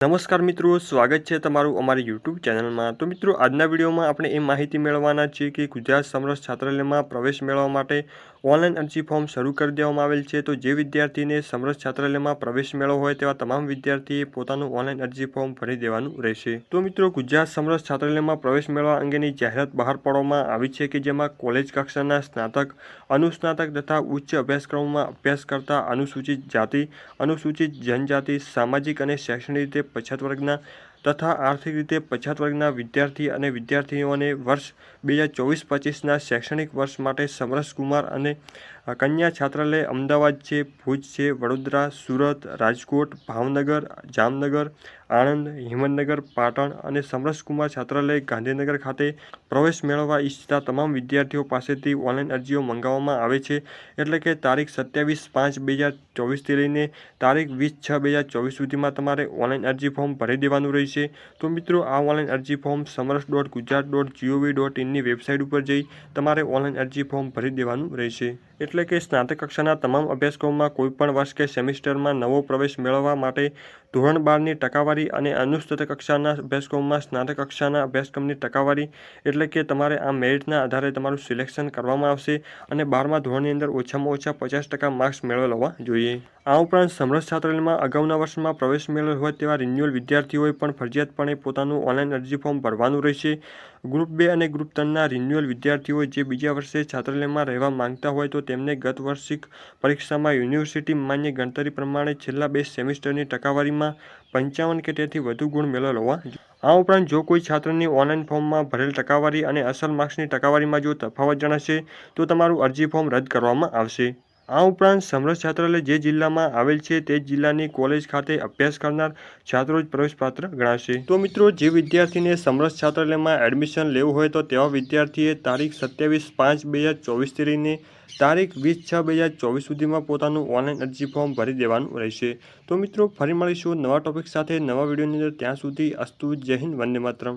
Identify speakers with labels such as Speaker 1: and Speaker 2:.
Speaker 1: નમસ્કાર મિત્રો, સ્વાગત છે તમારું અમારી યુટ્યુબ ચેનલમાં। તો મિત્રો, આજના વિડીયોમાં આપણે એ માહિતી મેળવવાના છીએ કે ગુજરાત સમરસ છાત્રાલયમાં પ્રવેશ મેળવવા માટે ઓનલાઈન અરજી ફોર્મ શરૂ કરી દેવામાં આવેલ છે। તો જે વિદ્યાર્થીને સમરસ છાત્રાલયમાં પ્રવેશ મેળવવો હોય તેવા તમામ વિદ્યાર્થીએ પોતાનું ઓનલાઈન અરજી ફોર્મ ભરી દેવાનું રહેશે। તો મિત્રો, ગુજરાત સમરસ છાત્રાલયમાં પ્રવેશ મેળવવા અંગેની જાહેરાત બહાર પાડવામાં આવી છે કે જેમાં કોલેજ કક્ષાના સ્નાતક, અનુસ્નાતક તથા ઉચ્ચ અભ્યાસક્રમોમાં અભ્યાસ કરતા અનુસૂચિત જાતિ, અનુસૂચિત જનજાતિ, સામાજિક અને શૈક્ષણિક રીતે પછાત વર્ગના તથા આર્થિક રીતે પછાત વર્ગના વિદ્યાર્થી અને વિદ્યાર્થીનીઓને વર્ષ 2024-25ના શૈક્ષણિક વર્ષ માટે સમરસ કુમાર અને કન્યા છાત્રાલય અમદાવાદ છે, ભુજ છે, વડોદરા, સુરત, રાજકોટ, ભાવનગર, જામનગર, આણંદ, હિંમતનગર, પાટણ અને સમરસ કુમાર છાત્રાલય ગાંધીનગર ખાતે પ્રવેશ મેળવવા ઈચ્છતા તમામ વિદ્યાર્થીઓ પાસેથી ઓનલાઈન અરજીઓ મંગાવવામાં આવે છે। એટલે કે તારીખ 27/5/2024થી લઈને તારીખ 20/6/2024 સુધીમાં તમારે ઓનલાઈન અરજી ફોર્મ ભરી દેવાનું રહેશે। તો મિત્રો, આ ઓનલાઈન અરજી ફોર્મ samras.gujarat.gov.in ની વેબસાઇટ ઉપર જઈ તમારે ઓનલાઈન અરજી ફોર્મ ભરી દેવાનું રહેશે। એટલે કે સ્નાતક કક્ષાના તમામ અભ્યાસક્રમોમાં કોઈપણ વર્ષ કે સેમિસ્ટરમાં નવો પ્રવેશ મેળવવા માટે ધોરણ 12ની ટકાવારી અને અનુસ્નાતક કક્ષાના અભ્યાસક્રમોમાં સ્નાતક કક્ષાના અભ્યાસક્રમની ટકાવારી, એટલે કે તમારે આ મેરિટના આધારે તમારું સિલેક્શન કરવામાં આવશે અને 12મા ધોરણની અંદર ઓછામાં ઓછા 50% માર્ક્સ મેળવેલ હોવા જોઈએ। આ ઉપરાંત સમરસ છાત્રાલયમાં અગાઉના વર્ષમાં પ્રવેશ મેળવેલ હોય તેવા રિન્યુઅલ વિદ્યાર્થીઓએ પણ ફરજિયાતપણે પોતાનું ઓનલાઈન અરજી ફોર્મ ભરવાનું રહેશે। ગ્રુપ 2 અને ગ્રુપ 3ના રિન્યુઅલ વિદ્યાર્થીઓ જે બીજા વર્ષે છાત્રાલયમાં રહેવા માંગતા હોય તો તેમને ગત વાર્ષિક પરીક્ષામાં યુનિવર્સિટી માન્ય ગણતરી પ્રમાણે છેલ્લા 2 સેમિસ્ટરની ટકાવારીમાં 55 કે તેથી વધુ ગુણ મેળવેલ હોવા જોઈએ। આ ઉપરાંત જો કોઈ છાત્રની ઓનલાઈન ફોર્મમાં ભરેલ ટકાવારી અને અસલ માર્ક્સની ટકાવારીમાં જો તફાવત જણાશે તો તમારું અરજી ફોર્મ રદ કરવામાં આવશે। આ ઉપરાંત સમરસ છાત્રાલય જે જિલ્લામાં આવેલ છે તે જિલ્લાની કોલેજ ખાતે અભ્યાસ કરનાર છાત્રો જ પ્રવેશપાત્ર ગણાશે। તો મિત્રો, જે વિદ્યાર્થીને સમરસ છાત્રાલયમાં એડમિશન લેવું હોય તો તેવા વિદ્યાર્થીએ તારીખ 27/5/2024થી લઈને તારીખ 20/6/2024 સુધીમાં પોતાનું ઓનલાઈન અરજી ફોર્મ ભરી દેવાનું રહેશે। તો મિત્રો, ફરી મળીશું નવા ટોપિક સાથે નવા વિડીયોની અંદર। ત્યાં સુધી અસ્તુ, જય હિન્દ, વંદે માતરમ।